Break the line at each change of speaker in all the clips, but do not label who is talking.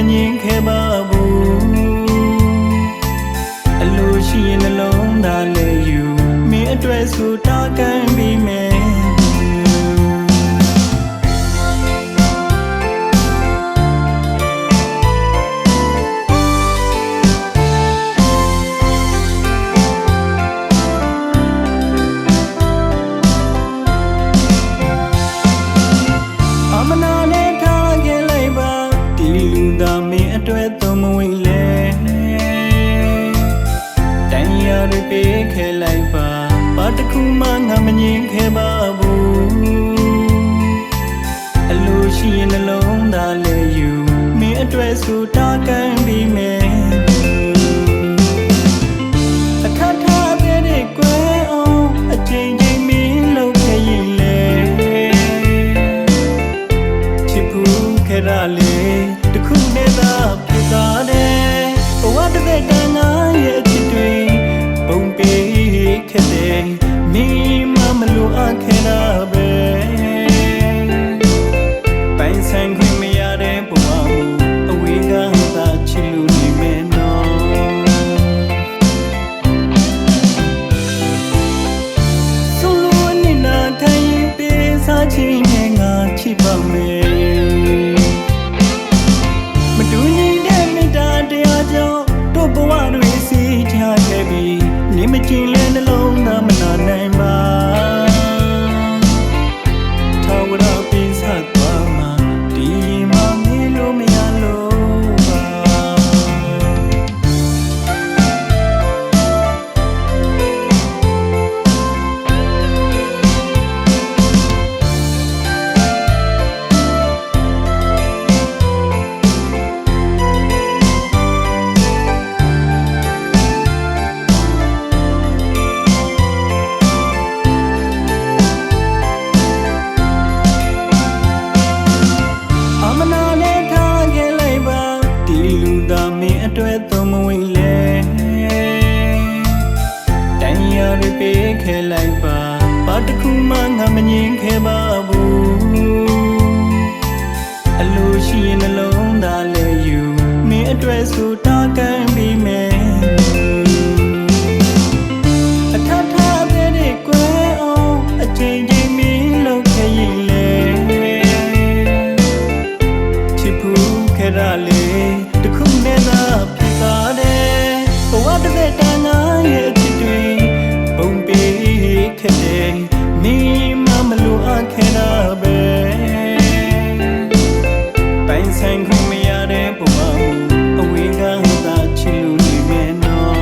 ငြင်းခဲ့ပါဘူးအလိုရှိရင်နှလုံးသားလဲယူမင်းအတွက်ဆိုတာကန်ပြီးမယ်အတွက်သုံးမဝင်လဲတန်ရရပေးခဲ့လိုက်ပါဘာတခုမှငါမငြင်းခဲ့ပါဘူးအလိုရှိရင်နှလုံးသားလဲယူမင်းအတွက်ဆိုတာကန်ပြီးမယ်အခါထားတဲ့ကွယ်အောင်အချိန်ချင်းမင်းလုပ်ခဲ့ရင်လဲချစ်ဖို့ခဲ့ရလေတခုနဲ့သာဖြစ်သွားတယ်ဘဝတစ်သက်တန်ငါရဲ့ချစ်တွေဘုံပေးခဲ့တယ်မင်းမမလို့အခဲ့တာပဲပိုင်ဆိုင်ခွင့်မရတဲ့ဘဝကိုအဝေးကသာချစ်လို့နေမယ်နော်ဆိုလိုနေတာထိုင်ပေးစားခြင်းနဲ့ငါချစ်ပါမယ်ဘဝတွေစီချခဲ့ပြီးနေမကျင်လဲနှလုံးသားမနာနိုင်ပါထာဝရပေးဆက်သွားမှာဒီမှမေးလို့မရလို့ပါအတွက်သုံးမဝင်လဲတန်ရရပေးခဲ့လိုက်ပါဘာတခုမှငါမငြင်းခဲ့ပါဘူးအလိုရှိရင်နှလုံးသားလဲယူမင်းအတွက်ဆိုတာကန်ပြီးမယ်အထထတဲ့ကွယ်အောင်အချိန်ချင်းမင်းလုပ်ခဲ့ရင်လဲချစ်ဖို့ခဲ့ရလေတခုနဲ့သာဖြစ်သွားတယ်ဘဝတစ်သက်တန်ငါရဲ့ချစ်တွေဘုံပေးခဲ့တယ်မင်းမမလို့အခဲ့တာပဲပိုင်ဆိုင်ခွင့်မရတဲ့ဘဝကိုအဝေးကသာချစ်လို့နေမယ်နော်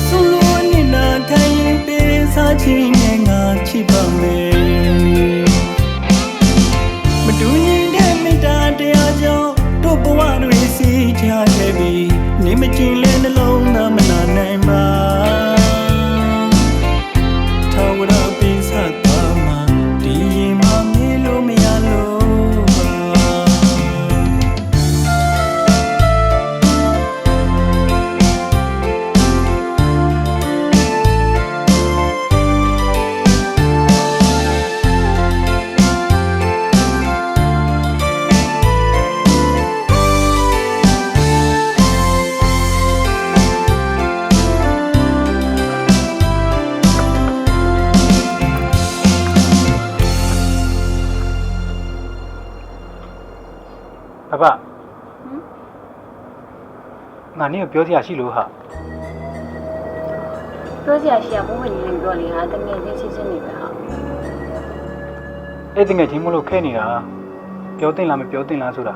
ဆိုလိုနေတာထိုင်ပေးစားခြင်းနဲ့ငါချစ်ပါမယ်တရားကြောင့်တို့ဘဝတွေစီချခဲ့ပြီးနေမကျင်လဲနှလုံးသားမနာနိုင်ပါထာဝရပေးဆက်သွားမှာဒီရင်မှမေးလို့မရလို့ပါ
အဖငါနင့်ကိုပြောစရာရှိလို့ဟာ
ပြောစရာရှိရဘုံဝင်နေပြောလေဟာတကယ်ချင်းချင်းချင်းနေပဲဟာ
အဲ့တကယ်ချင်းမလို့ခဲနေတာပြောတင်လားမပြောတင်လားဆိုတာ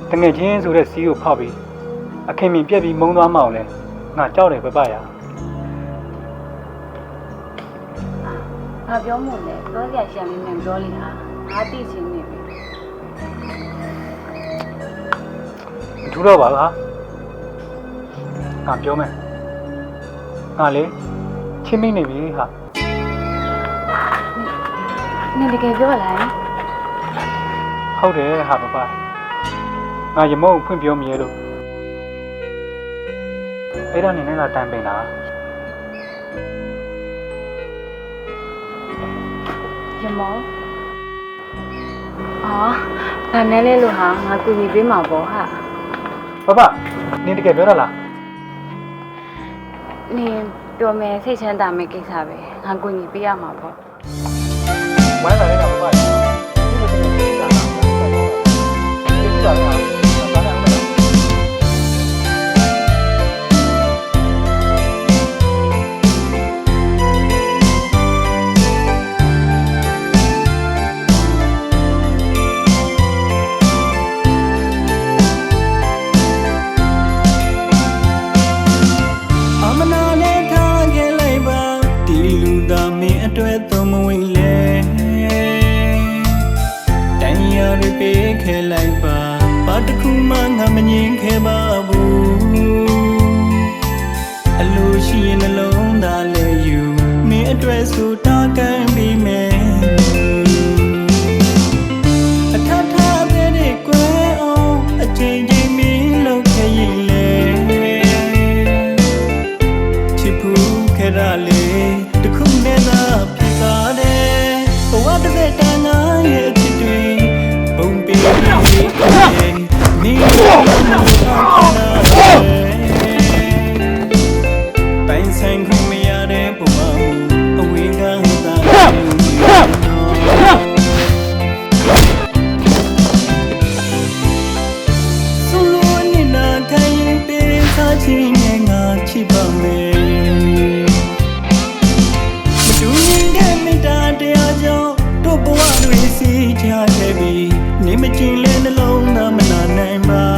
တကယ်ချင်းဆိုတဲ့စီးကိုဖောက်ပြီးအခင်မြင်ပြက်ပြီးမုန်းသွားမအောင်လဲငါကြောက်တယ်ပပရ
ဘာပြောမို့လဲပြောစရာရှိရမင်းပြောလေဟာငါသိချင်နေပြီ
ထူတော့ပါလားငါပြောမယ်ငါလေချင်းမိနေပြီဟာ
နင်တကယ်ပြောလား
ဟုတ်တယ်ဟာပပငါရမုံဖွင့်ပြောမရဲလို့အဲ့ဒါနေနဲ့လာတန်ပင်တာ
ရမောအော်ဗန်နဲ့လဲလို့ဟာငါကူညီပေးမှာပေါ့ဟာ
ဘဘနင်တကယ်ပြောတာလား
နင်ပြောမယ်စိတ်ချမ်းသာမယ်ကိစ္စပဲငါကူညီပေးရမှာပေါ့
ဝမ်းလာနေတာဘဘဒီလိုတကယ်ပြောတာလားဒီလိုပြောတာလားဘာလဲ
အမနာနဲ့ထားခဲ့လိုက်ပါဒီလူသားမင်းအတွက်သုံးမဝင်လေတန်ရာတွေပေးခဲ့လိုက်ပါဘာတစ်ခုမှငါမငြင်းခဲ့ပါဘူးအလိုရှိရင်နှလုံးသားလဲယူမင်းအတွက်ဆိုထားကန်ပြီးမယ်အထထတဲ့ကွယ်အောင်အချိန်ချင်းမင်းလောက်ခဲ့ရင်လေချစ်ဖို့ခဲ့ရလေတခုနဲ့သာဖြစ်ကားတယ်ဘဝတစ်သက်တန်ငါရဲ့အဖြစ်တွေပုံပေးပြီးနေနေပိုင်ဆိုင်ခွင့်မရတဲ့ဘဝအဝေးကသာဆိုလိုနေတာထိုင်ရင်ပေးစားခြင်းနဲ့ငါချစ်ပါမယ်မတူနေတဲ့မိသားတရားကြောင့်တို့ဘဝတွေစီးကြခဲ့ပြီနေမကျင်လဲနှလုံးသားမနာနိုင်ပါ